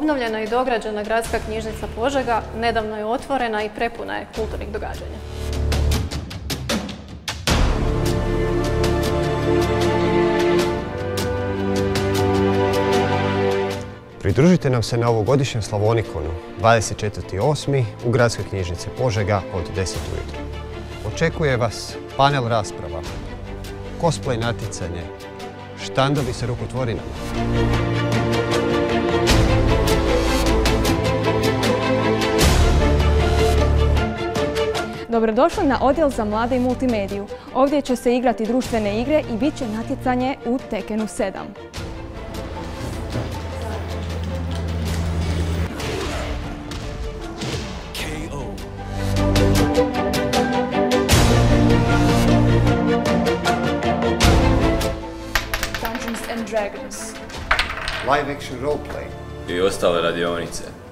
Obnovljena i dograđena gradska knjižnica Požega nedavno je otvorena i prepuna je kulturnih događanja. Pridružite nam se na ovogodišnjem Slavonikonu 24.8. u Gradskoj knjižnici Požega od 10 ujutro. Očekuje vas panel rasprava, cosplay natjecanje, štandovi sa rukotvorinama. Dobrodošli na odjel za mlade i multimediju. Ovdje će se igrati društvene igre i bit će natjecanje u Tekenu 7. Dungeons and Dragons, Live action roleplay i ostale radionice.